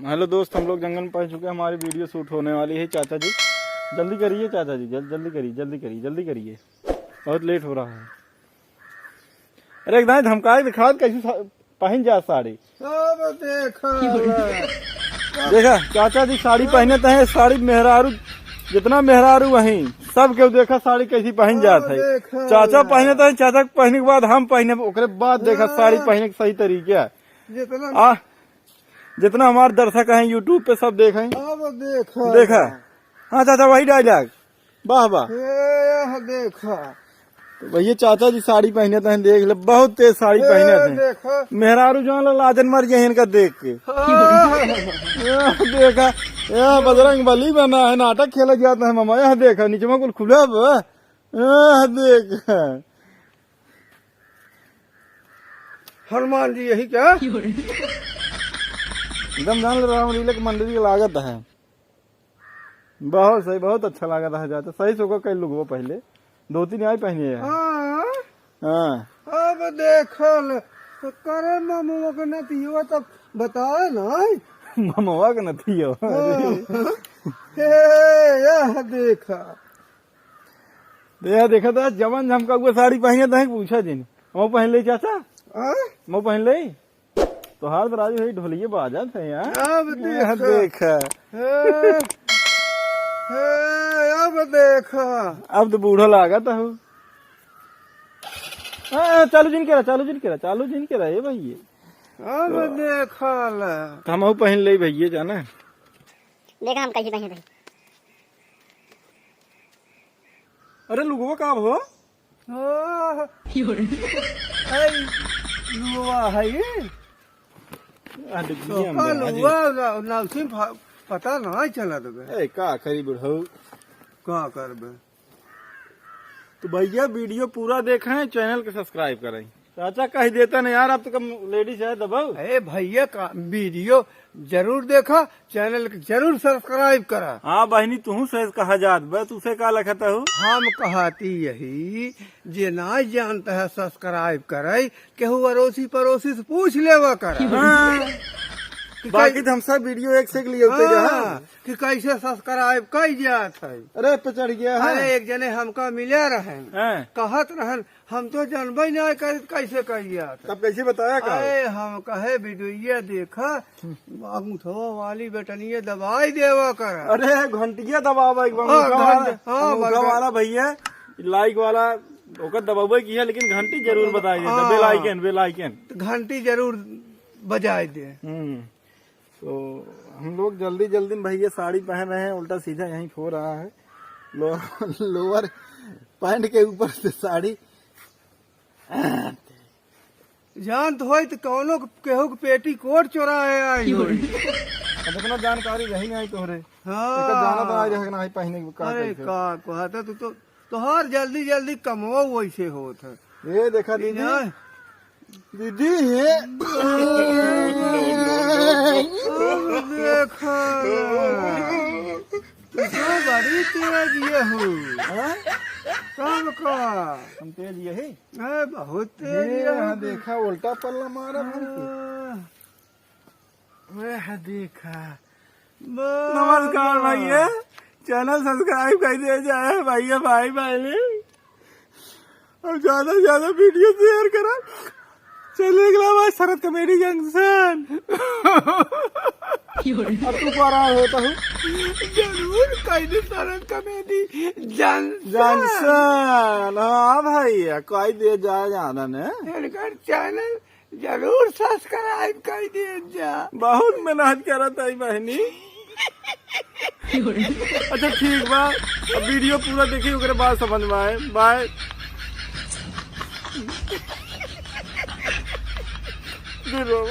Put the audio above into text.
Hello दोस्त, हम लोग जंगल में पहुंच चुके हैं। हमारी वीडियो शूट होने वाली है। चाचा जी जल्दी करिए, चाचा जी जल्दी करिए, जल्दी करिए, जल्दी करिए, बहुत लेट हो रहा है। अरे एकदम धमकाए दिखा कैसी पहन जा साड़ी। देखा चाचा जी साड़ी पहने थे, साड़ी मेहरारू जितना मेहरारू वहीं सब के देखा साड़ी कैसी पहन जात है। चाचा पहने थे, चाचा पहने के बाद हम पहने, ओकरे बाद देखा साड़ी पहने के सही तरीके है। जितना हमारे दर्शक हैं यूट्यूब पे सब देखें। देखा हाँ चाचा वही डायलॉग, वाह वाह। देखा तो भैया चाचा जी साड़ी पहने थे, देख ले बहुत तेज साड़ी पहने थे। मेहरारू जो लाजन मर गए इनका देख के। देखा यहाँ बजरंग बली बना है, नाटक खेला जाता है मामा। यहाँ देखा नीचे में कुल खुला देखा हनुमान जी यही क्या एकदम जान ले रामलीला की मंदिर की लागत है। बहुत सही, बहुत अच्छा लागत है। जाता सही से कई लोग वो पहले 2-3 आई पहने हैं। हाँ अब देखल करे मामू के नतियो तब बताए ना ममवा के नथी हो। देखा था जवन झमका हुआ साड़ी पहने थे, पूछा जिन वो पहन ले चाचा, वो पहन ले तो हाथ राजू है ढोलिए बाजा थे यार। अब देखा अब देखा अब तो बूढ़ा लागा था। चालू जिन के रहा ये भैया। अब देखल हम पहन ले भैया जाना। देखा हम कैसे पहने थे। अरे लुगवा का हो पता नहीं चला तो का करी बुढ़ऊ का करबे। तो भैया वीडियो पूरा देखें, चैनल के सब्सक्राइब करें। चाचा कह देता ना यार, अब तो कम लेडीज है दबाओ। अरे भैया का वीडियो जरूर देखा, चैनल के जरूर सब्सक्राइब करा। हाँ बहनी तू से कहा जात बे, तुसे का लखता हो। हम कहती यही जे ना जानता है सब्सक्राइब करे, केहू अड़ोसी पड़ोसी से पूछ लेवा करा। बाकी हम सब वीडियो एक से एक लिए होते कि कैसे सब्सक्राइब कई जात है। अरे पे चढ़ गया है। अरे एक जने हमका मिले रहे, कहत रहन हम तो जानबे नहीं कर कैसे कहिया। तब कैसे बताया का? अरे हम कहे वीडियो देखा अंगूठवा वाली बटनिया दबाई देवा कर। अरे घंटिया दबावा वाला भैया, लाइक वाला ओकर दबावे की है, लेकिन घंटी जरूर बताइए। बेल आइकन घंटी जरूर बजाए दे। तो हम लोग जल्दी जल्दी भैया साड़ी पहन रहे हैं, उल्टा सीधा यहीं हो रहा है। लोअर पैंट के ऊपर से साड़ी जान तो तो कौनो केहू के पेटी कोट चोराए आई हो। इतना जानकारी रही नहीं तोहरे। हाँ जाना तो आज नहीं पहने का। अरे का कहता तो हर जल्दी जल्दी कमो वैसे होत है। ये देखा दीदी है देखा बड़ी तेज ये हो कब का हम तेज यही बहुत तेज। देखा उल्टा पल्ला मारा वह देखा। नमस्कार भैया, चैनल सब्सक्राइब कर दिया जाए भैया, भाई बहने, और ज्यादा से ज्यादा वीडियो शेयर करा। चले गया शरद कॉमेडी जंक्शन। अब तू पा रहा होता हूँ जरूर कई शरद कॉमेडी जंक्शन। हाँ भैया कई दे जाए जाना ने चैनल जरूर सब्सक्राइब कर दिए जा। बहुत मेहनत करा था बहनी। अच्छा ठीक बा, अब वीडियो पूरा देखिए, उसके बाद समझ में आए। बाय। बाबा